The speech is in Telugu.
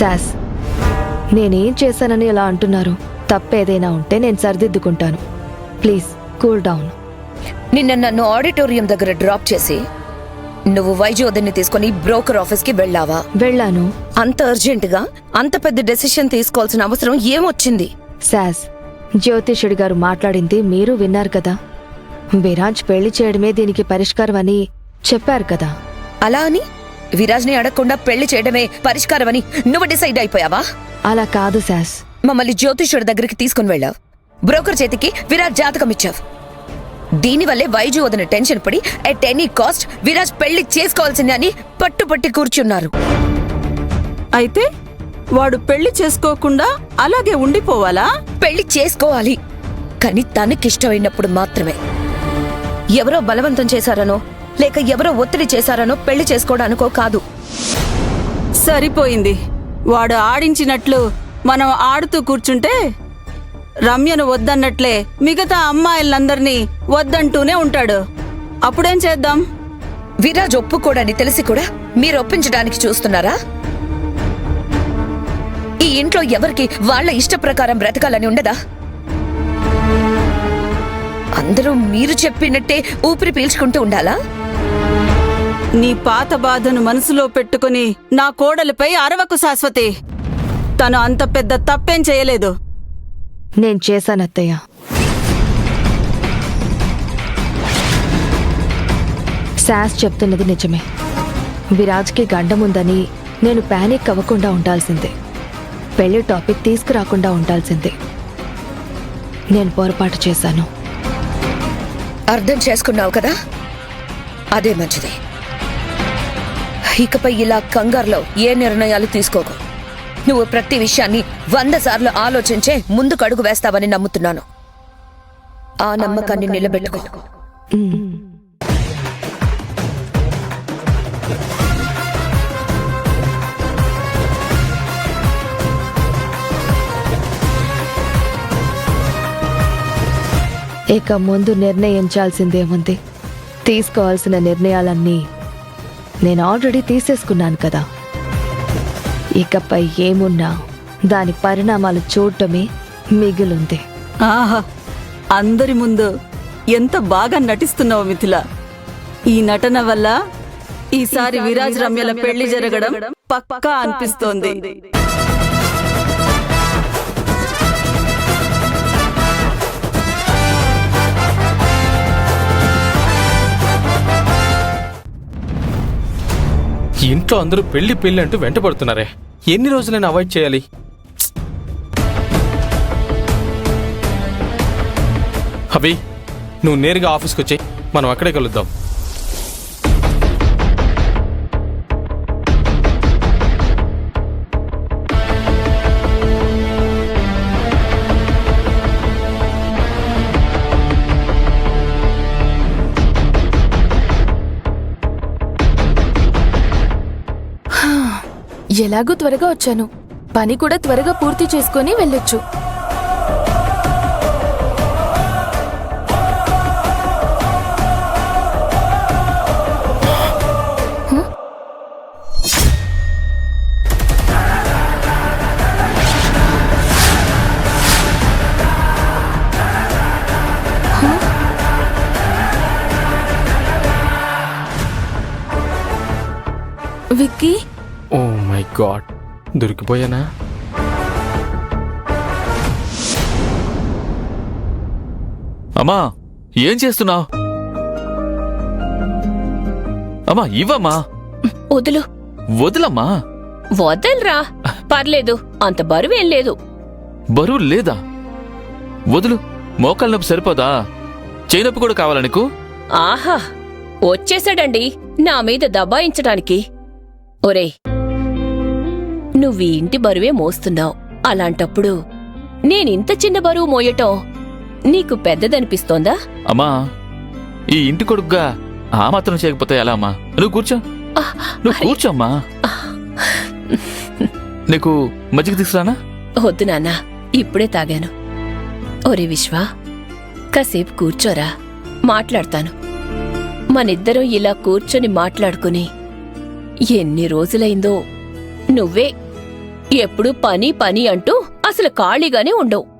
శాస్, నేనేం చేశానని ఇలా అంటున్నారు? తప్పేదైనా ఉంటే నేను సరిదిద్దుకుంటాను. Please cool down. నిన్న నన్ను ఆడిటోరియం దగ్గర డ్రాప్ చేసి నువ్వు వైజోదని తీసుకుని బ్రోకర్ ఆఫీస్కి వెళ్ళావా? వెళ్ళాను. అంత అర్జెంటుగా అంత పెద్ద డెసిషన్ తీసుకోవాల్సిన అవసరం ఏమొచ్చింది? శాస్, జ్యోతిషుడి గారు మాట్లాడింది మీరు విన్నారు కదా. విరాజ్ పెళ్లి చేయడమే దీనికి పరిష్కారం అని చెప్పారు కదా. అలా అని విరాజ్ని అడగకుండా పెళ్లి చేయడమే పరిష్కారమని నువ్వు డిసైడ్ అయిపోయావా? అలా కాదు శాస్. మమ్మల్ని జ్యోతిషుడి దగ్గరికి తీసుకుని వెళ్ళావు. బ్రోకర్ చేతికి విరాజ్ జాతకం ఇచ్చావు. దీనివల్లే వైజు వదిన టెన్షన్ పడి ఎట్ ఎనీ కాస్ట్ విరాజ్ పెళ్లి చేసుకోవాల్సిందే అని పట్టుపట్టి కూర్చున్నారు. అయితే వాడు పెళ్లి చేసుకోకుండా అలాగే ఉండిపోవాలా? పెళ్లి చేసుకోవాలి, కానీ తనకిష్టమైనప్పుడు మాత్రమే. ఎవరో బలవంతం చేశారనో లేక ఎవరో ఒత్తిడి చేశారనో పెళ్లి చేసుకోవడానికో కాదు. సరిపోయింది. వాడు ఆడించినట్లు మనం ఆడుతూ కూర్చుంటే రమ్యను వద్దన్నట్లే మిగతా అమ్మాయిలందర్నీ వద్దంటూనే ఉంటాడు. అప్పుడేం చేద్దాం? విరాజ్ ఒప్పుకోడని తెలిసి కూడా మీరు ఒప్పించడానికి చూస్తున్నారా? ఈ ఇంట్లో ఎవరికి వాళ్ళ ఇష్ట ప్రకారం బ్రతకాలని ఉండదా? అందరూ మీరు చెప్పినట్టే ఊపిరి పీల్చుకుంటూ ఉండాలా? నీ పాత బాధను మనసులో పెట్టుకుని నా కోడలిపై అరవకు శాశ్వతి. తను అంత పెద్ద తప్పేం చేయలేదు. నేను చేశానత్తయ్య. శాస్ చెప్తున్నది నిజమే. విరాజ్కి గండముందని నేను పానిక్ అవ్వకుండా ఉండాల్సిందే. పెళ్లి టాపిక్ తీసుకురాకుండా ఉండాల్సిందే. నేను పొరపాటు చేశాను. అర్థం చేసుకున్నావు కదా? అదే మంచిది. ఇకపై ఇలా కంగారులో ఏ నిర్ణయాలు తీసుకోకు. నువ్వు ప్రతి విషయాన్ని 100 సార్లు ఆలోచించే ముందుకు అడుగు వేస్తావని నమ్ముతున్నాను. ఆ నమ్మకాన్ని నిలబెట్టుకో. ఇక ముందు నిర్ణయించాల్సిందేముంది? తీసుకోవాల్సిన నిర్ణయాలన్నీ నేను ఆల్రెడీ తీసేసుకున్నాను కదా. ఇకపై ఏమున్నా దాని పరిణామాలు చూడటమే మిగిలుంది. ఆహా, అందరి ముందు ఎంత బాగా నటిస్తున్నావు మిథిల. ఈ నటన వల్ల ఈసారి విరాజ్ రమ్యల పెళ్లి జరగడం పక్కా అనిపిస్తోంది. ఇంట్లో అందరూ పెళ్లి పెళ్లి అంటూ వెంటబడుతున్నారే. ఎన్ని రోజులైనా అవాయిడ్ చేయాలి? అభి, నువ్వు నేరుగా ఆఫీస్కి వచ్చి మనం అక్కడే కలుద్దాం. ఎలాగూ త్వరగా వచ్చాను. పని కూడా త్వరగా పూర్తి చేసుకుని వెళ్ళొచ్చు. విక్కీ, ఓ మై గాడ్, దొరికిపోయానా? అమ్మా, ఏం చేస్తున్నావు? అమ్మా, ఇవ్వమ్మా. వదులు. వదులమ్మా. వదలరా, పర్లేదు, అంత బరువేం లేదు. బరువు లేదా? వదులు. మోకాళ్ళ నొప్పి సరిపోదా? చేయి నొప్పి కూడా కావాలా నీకు? ఆహా, వచ్చేసాడండి నా మీద దబాయించడానికి. ఒరేయ్, నువ్వు ఇంటి బరువే మోస్తున్నావు. అలాంటప్పుడు నేనింత చిన్న బరువు మోయటం నీకు పెద్దదనిపిస్తోందా? అమ్మా, ఈ ఇంటి కొడుకుగా ఆ మాత్రం చేయకపోతే ఎలా అమ్మా? నువ్వు కూర్చో. నువ్వు కూర్చోమ్మా. నీకు మజ్జిగ తీసుకురానా? వద్దు నాన్నా, ఇప్పుడే తాగాను. ఒరే విశ్వా, కాసేపు కూర్చోరా, మాట్లాడతాను. మనిద్దరం ఇలా కూర్చొని మాట్లాడుకుని ఎన్ని రోజులైందో. నువ్వే ఎప్పుడు పని పని అంటూ అసలు ఖాళీగానే ఉండవు.